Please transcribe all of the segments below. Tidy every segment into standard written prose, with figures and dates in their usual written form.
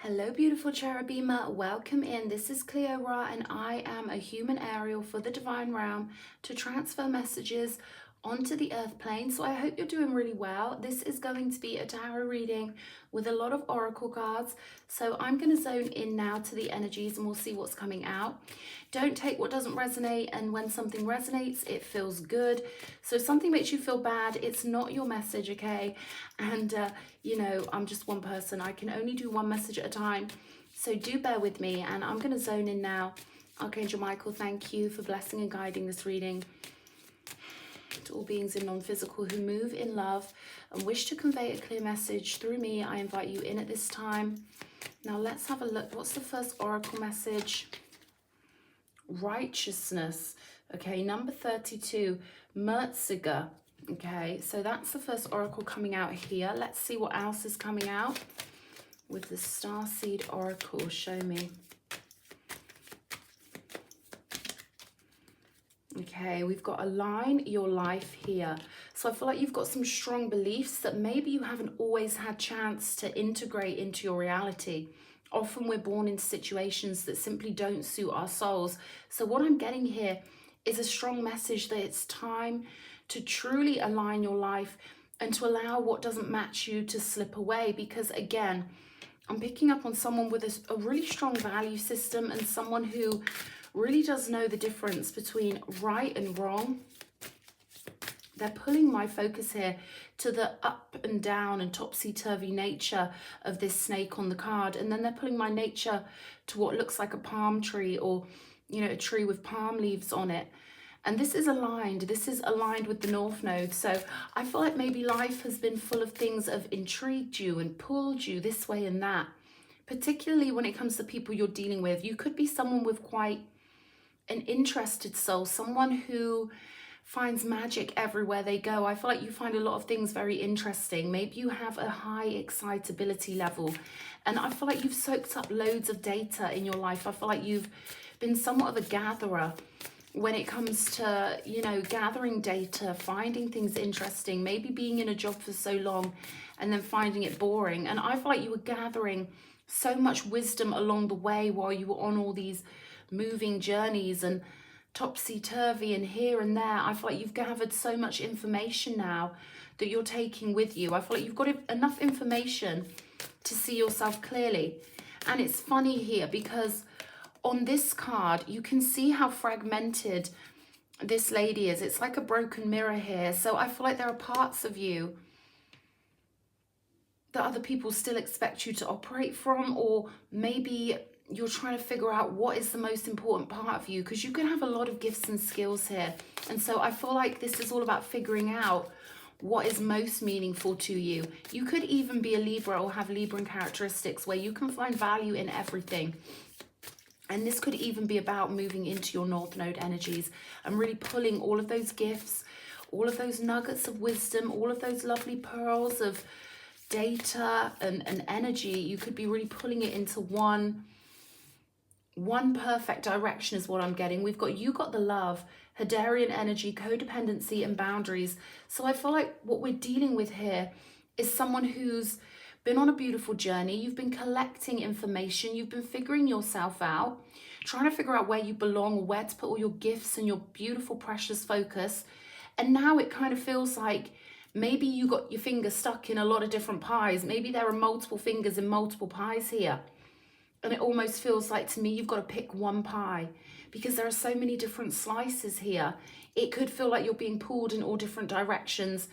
Hello, beautiful cherubima. Welcome in. This is Cleo Ra, and I am a human aerial for the divine realm to transfer messages onto the earth plane. So I hope you're doing really well. This is going to be a tarot reading with a lot of oracle cards. So I'm going to zone in now to the energies and we'll see what's coming out. Don't take what doesn't resonate, and when something resonates, it feels good. So if something makes you feel bad, it's not your message, okay? And you know, I'm just one person. I can only do one message at a time. So do bear with me, and I'm going to zone in now. Archangel Michael, thank you for blessing and guiding this reading. To all beings in non-physical who move in love and wish to convey a clear message through me, I invite you in at this time. Now let's have a look. What's the first oracle message? Righteousness. Okay, number 32, Merziger. Okay, so that's the first oracle coming out here. Let's see what else is coming out with the Starseed Oracle. Show me. Okay, we've got align your life here. So I feel like you've got some strong beliefs that maybe you haven't always had chance to integrate into your reality. Often we're born into situations that simply don't suit our souls. So what I'm getting here is a strong message that it's time to truly align your life and to allow what doesn't match you to slip away. Because again, I'm picking up on someone with a really strong value system and someone who really does know the difference between right and wrong. They're pulling my focus here to the up and down and topsy-turvy nature of this snake on the card. And then they're pulling my nature to what looks like a palm tree, or, you know, a tree with palm leaves on it. And this is aligned. This is aligned with the North Node. So I feel like maybe life has been full of things that have intrigued you and pulled you this way and that. Particularly when it comes to people you're dealing with. You could be someone with quite an interested soul, someone who finds magic everywhere they go. I feel like you find a lot of things very interesting. Maybe you have a high excitability level, and I feel like you've soaked up loads of data in your life. I feel like you've been somewhat of a gatherer when it comes to, you know, gathering data, finding things interesting, maybe being in a job for so long and then finding it boring. And I feel like you were gathering so much wisdom along the way while you were on all these moving journeys and topsy-turvy and here and there. I feel like you've gathered so much information now that you're taking with you. I feel like you've got enough information to see yourself clearly. And it's funny here because on this card, you can see how fragmented this lady is. It's like a broken mirror here. So I feel like there are parts of you that other people still expect you to operate from, or maybe you're trying to figure out what is the most important part of you, because you can have a lot of gifts and skills here. And so I feel like this is all about figuring out what is most meaningful to you. You could even be a Libra or have Libran characteristics where you can find value in everything. And this could even be about moving into your North Node energies and really pulling all of those gifts, all of those nuggets of wisdom, all of those lovely pearls of data and energy. You could be really pulling it into one perfect direction is what I'm getting. We've got you got the love, Hadarian energy, codependency and boundaries. So I feel like what we're dealing with here is someone who's been on a beautiful journey. You've been collecting information. You've been figuring yourself out, trying to figure out where you belong, or where to put all your gifts and your beautiful, precious focus. And now it kind of feels like maybe you got your finger stuck in a lot of different pies. Maybe there are multiple fingers in multiple pies here. And it almost feels like, to me, you've got to pick one pie because there are so many different slices here. It could feel like you're being pulled in all different directions.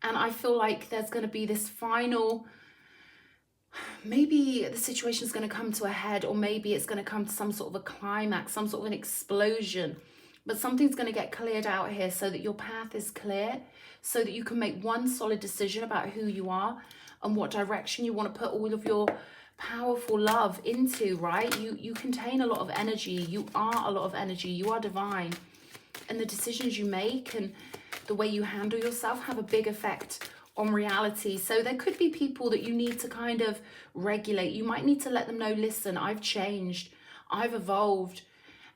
And I feel like there's going to be this final, maybe the situation is going to come to a head, or maybe it's going to come to some sort of a climax, some sort of an explosion. But something's going to get cleared out here so that your path is clear, so that you can make one solid decision about who you are and what direction you want to put all of your powerful love into, right? You contain a lot of energy. You are a lot of energy. You are divine. And the decisions you make and the way you handle yourself have a big effect on reality. So there could be people that you need to kind of regulate. You might need to let them know, listen, I've changed, I've evolved,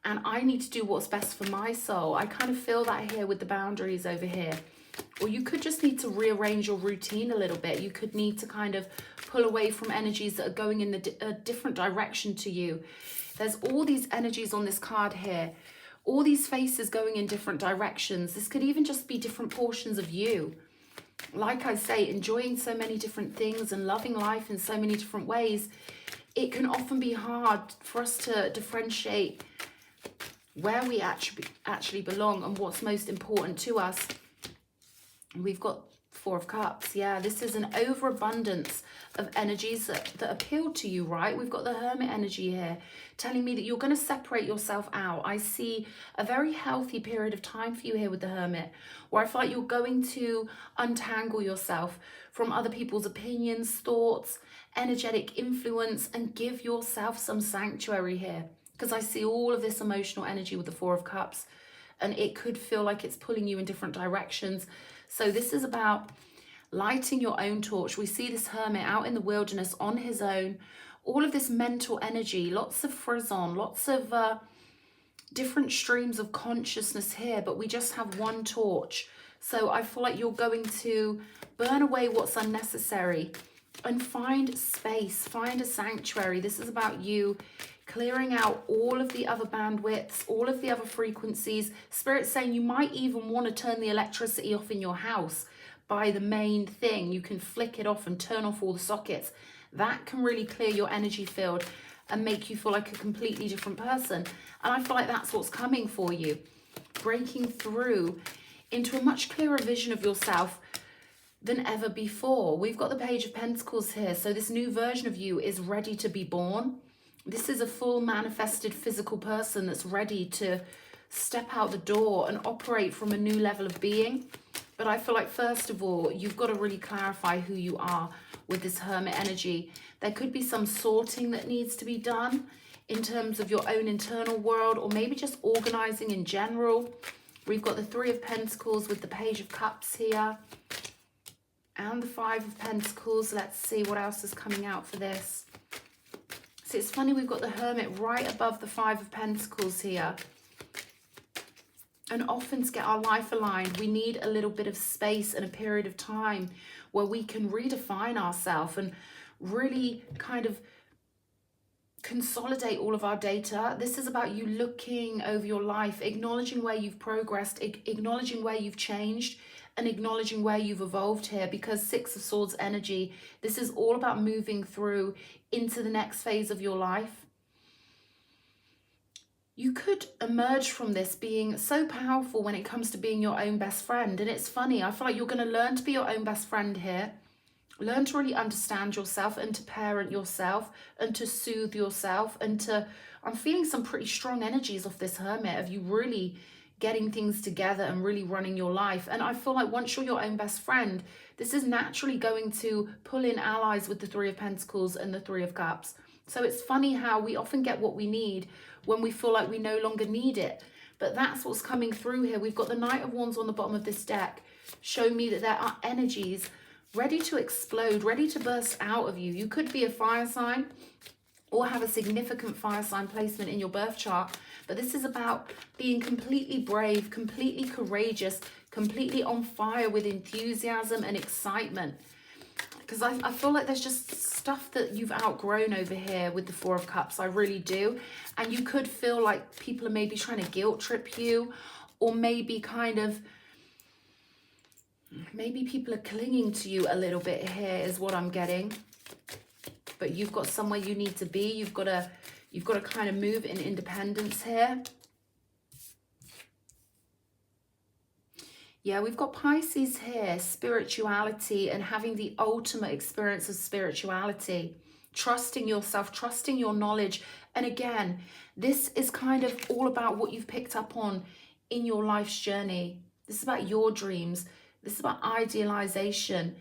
and I need to do what's best for my soul. I kind of feel that here with the boundaries over here. Or you could just need to rearrange your routine a little bit. You could need to kind of pull away from energies that are going in a different direction to you. There's all these energies on this card here. All these faces going in different directions. This could even just be different portions of you. Like I say, enjoying so many different things and loving life in so many different ways. It can often be hard for us to differentiate where we actually belong and what's most important to us. We've got Four of Cups. Yeah, this is an overabundance of energies that appeal to you, right? We've got the Hermit energy here telling me that you're going to separate yourself out. I see a very healthy period of time for you here with the Hermit, where I feel like you're going to untangle yourself from other people's opinions, thoughts, energetic influence, and give yourself some sanctuary here. Because I see all of this emotional energy with the Four of Cups, and it could feel like it's pulling you in different directions. So this is about lighting your own torch. We see this Hermit out in the wilderness on his own. All of this mental energy, lots of frisson, lots of different streams of consciousness here, but we just have one torch. So I feel like you're going to burn away what's unnecessary and find space, find a sanctuary. This is about you clearing out all of the other bandwidths, all of the other frequencies. Spirit's saying you might even want to turn the electricity off in your house by the main thing. You can flick it off and turn off all the sockets. That can really clear your energy field and make you feel like a completely different person. And I feel like that's what's coming for you. Breaking through into a much clearer vision of yourself than ever before. We've got the Page of Pentacles here. So this new version of you is ready to be born. This is a full manifested physical person that's ready to step out the door and operate from a new level of being. But I feel like, first of all, you've got to really clarify who you are with this Hermit energy. There could be some sorting that needs to be done in terms of your own internal world, or maybe just organizing in general. We've got the Three of Pentacles with the Page of Cups here and the Five of Pentacles. Let's see what else is coming out for this. So it's funny, we've got the Hermit right above the Five of Pentacles here. And often to get our life aligned, we need a little bit of space and a period of time where we can redefine ourselves and really kind of consolidate all of our data. This is about you looking over your life, acknowledging where you've progressed, acknowledging where you've changed, and acknowledging where you've evolved here, because Six of Swords energy, this is all about moving through into the next phase of your life. You could emerge from this being so powerful when it comes to being your own best friend. And it's funny, I feel like you're going to learn to be your own best friend here. Learn to really understand yourself and to parent yourself and to soothe yourself and to, I'm feeling some pretty strong energies off this Hermit of you really getting things together and really running your life. And I feel like once you're your own best friend, this is naturally going to pull in allies with the Three of Pentacles and the Three of Cups. So it's funny how we often get what we need when we feel like we no longer need it. But that's what's coming through here. We've got the Knight of Wands on the bottom of this deck. Show me that there are energies ready to explode, ready to burst out of you. You could be a fire sign or have a significant fire sign placement in your birth chart. But this is about being completely brave, completely courageous, completely on fire with enthusiasm and excitement. Because I feel like there's just stuff that you've outgrown over here with the Four of Cups. I really do. And you could feel like people are maybe trying to guilt trip you, or maybe kind of, maybe people are clinging to you a little bit here is what I'm getting. But you've got somewhere you need to be. You've got to kind of move in independence here. Yeah, we've got Pisces here, spirituality and having the ultimate experience of spirituality. Trusting yourself, trusting your knowledge. And again, this is kind of all about what you've picked up on in your life's journey. This is about your dreams. This is about idealization.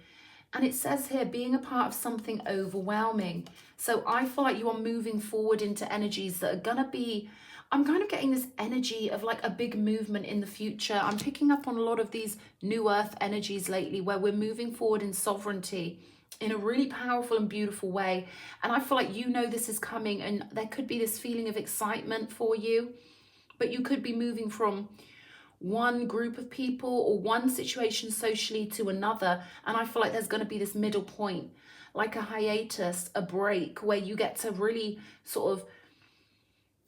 And it says here, being a part of something overwhelming. So I feel like you are moving forward into energies that are going to be, I'm kind of getting this energy of like a big movement in the future. I'm picking up on a lot of these new earth energies lately where we're moving forward in sovereignty in a really powerful and beautiful way. And I feel like you know this is coming, and there could be this feeling of excitement for you, but you could be moving from one group of people or one situation socially to another. And I feel like there's going to be this middle point, like a hiatus, a break, where you get to really sort of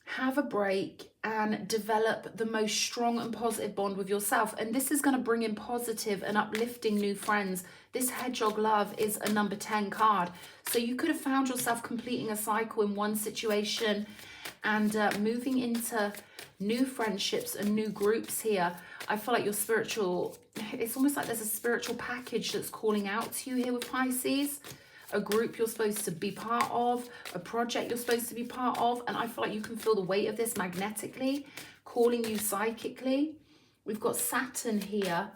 have a break and develop the most strong and positive bond with yourself. And this is going to bring in positive and uplifting new friends. This hedgehog love is a number 10 card. So you could have found yourself completing a cycle in one situation and moving into new friendships and new groups here. I feel like your spiritual, it's almost like there's a spiritual package that's calling out to you here with Pisces. A group you're supposed to be part of, a project you're supposed to be part of. And I feel like you can feel the weight of this magnetically, calling you psychically. We've got Saturn here.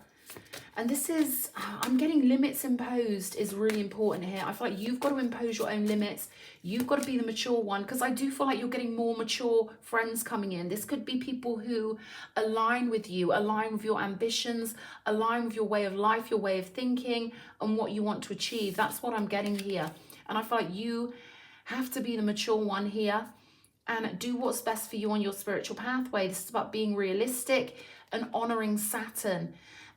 And this is, I'm getting limits imposed is really important here. I feel like you've got to impose your own limits. You've got to be the mature one, because I do feel like you're getting more mature friends coming in. This could be people who align with you, align with your ambitions, align with your way of life, your way of thinking, and what you want to achieve. That's what I'm getting here. And I feel like you have to be the mature one here and do what's best for you on your spiritual pathway. This is about being realistic and honoring Saturn.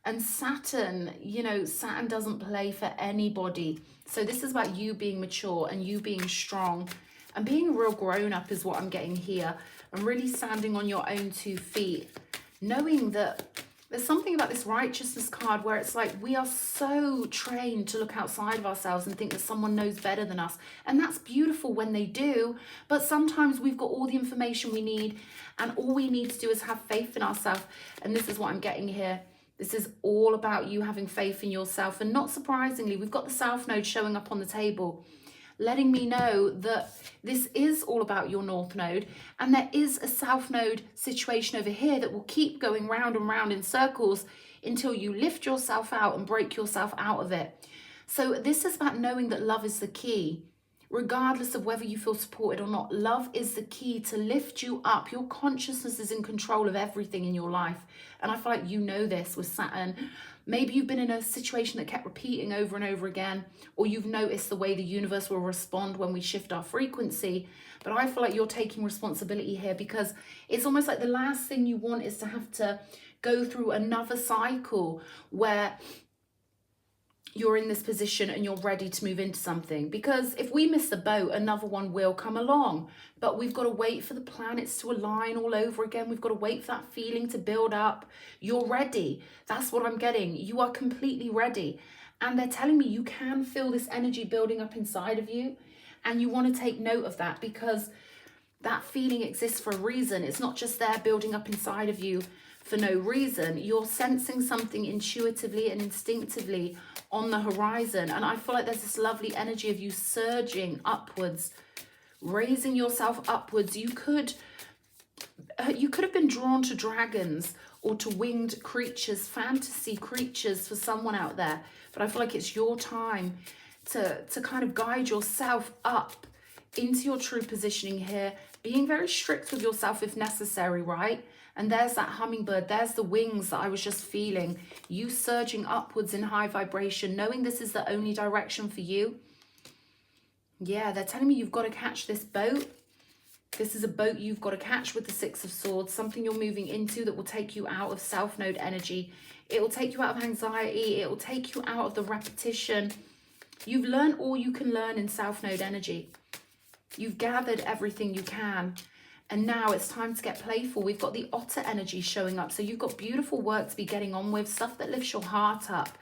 And Saturn, you know, Saturn doesn't play for anybody. So this is about you being mature and you being strong and being a real grown-up is what I'm getting here. And really standing on your own 2 feet. Knowing that there's something about this righteousness card where it's like we are so trained to look outside of ourselves and think that someone knows better than us. And that's beautiful when they do. But sometimes we've got all the information we need and all we need to do is have faith in ourselves. And this is what I'm getting here. This is all about you having faith in yourself. And not surprisingly, we've got the South Node showing up on the table, letting me know that this is all about your North Node. And there is a South Node situation over here that will keep going round and round in circles until you lift yourself out and break yourself out of it. So this is about knowing that love is the key. Regardless of whether you feel supported or not, love is the key to lift you up. Your consciousness is in control of everything in your life. And I feel like you know this with Saturn. Maybe you've been in a situation that kept repeating over and over again, or you've noticed the way the universe will respond when we shift our frequency. But I feel like you're taking responsibility here, because it's almost like the last thing you want is to have to go through another cycle where you're in this position and you're ready to move into something. Because if we miss the boat, another one will come along. But we've got to wait for the planets to align all over again. We've got to wait for that feeling to build up. You're ready. That's what I'm getting. You are completely ready. And they're telling me you can feel this energy building up inside of you. And you want to take note of that, because that feeling exists for a reason. It's not just there building up inside of you for no reason. You're sensing something intuitively and instinctively on the horizon. And I feel like there's this lovely energy of you surging upwards, raising yourself upwards. You could have been drawn to dragons or to winged creatures, fantasy creatures for someone out there. But I feel like it's your time to kind of guide yourself up into your true positioning here, being very strict with yourself if necessary, right? And there's that hummingbird, there's the wings that I was just feeling, you surging upwards in high vibration, knowing this is the only direction for you. Yeah, they're telling me you've got to catch this boat. This is a boat you've got to catch with the Six of Swords, something you're moving into that will take you out of South Node energy. It will take you out of anxiety. It will take you out of the repetition. You've learned all you can learn in South Node energy. You've gathered everything you can. And now it's time to get playful. We've got the otter energy showing up. So you've got beautiful work to be getting on with, stuff that lifts your heart up,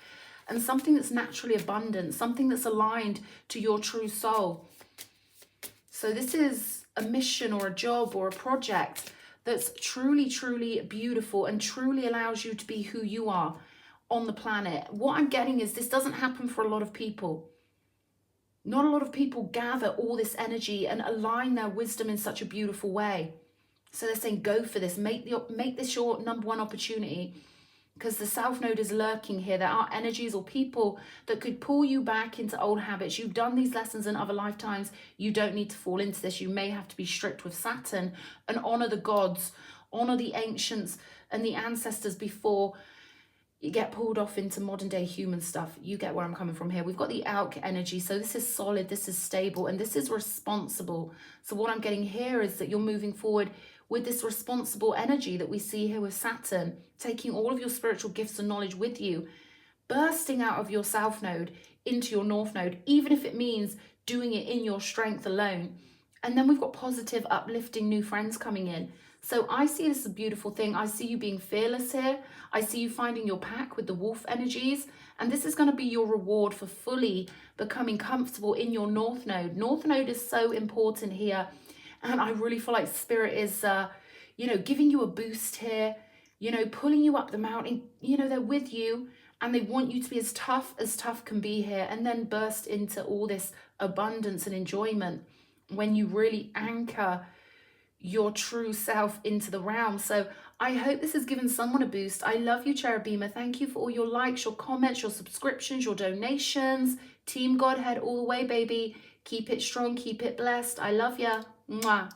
and something that's naturally abundant, something that's aligned to your true soul. So this is a mission or a job or a project that's truly, truly beautiful and truly allows you to be who you are on the planet. What I'm getting is this doesn't happen for a lot of people. Not a lot of people gather all this energy and align their wisdom in such a beautiful way. So they're saying, go for this. Make this your number one opportunity, because the South Node is lurking here. There are energies or people that could pull you back into old habits. You've done these lessons in other lifetimes. You don't need to fall into this. You may have to be strict with Saturn and honor the gods, honor the ancients and the ancestors before you get pulled off into modern day human stuff. You get where I'm coming from here. We've got the Alk energy. So this is solid, this is stable, and this is responsible. So what I'm getting here is that you're moving forward with this responsible energy that we see here with Saturn, taking all of your spiritual gifts and knowledge with you, bursting out of your south node into your north node, even if it means doing it in your strength alone. And then we've got positive, uplifting new friends coming in. So I see this as a beautiful thing. I see you being fearless here. I see you finding your pack with the wolf energies. And this is going to be your reward for fully becoming comfortable in your north node. North node is so important here. And I really feel like Spirit is, giving you a boost here, pulling you up the mountain. They're with you and they want you to be as tough can be here, and then burst into all this abundance and enjoyment when you really anchor your true self into the realm. So I hope this has given someone a boost. I love you, Cherubima. Thank you for all your likes, your comments, your subscriptions, your donations. Team Godhead all the way, baby. Keep it strong, keep it blessed. I love ya. Mwah.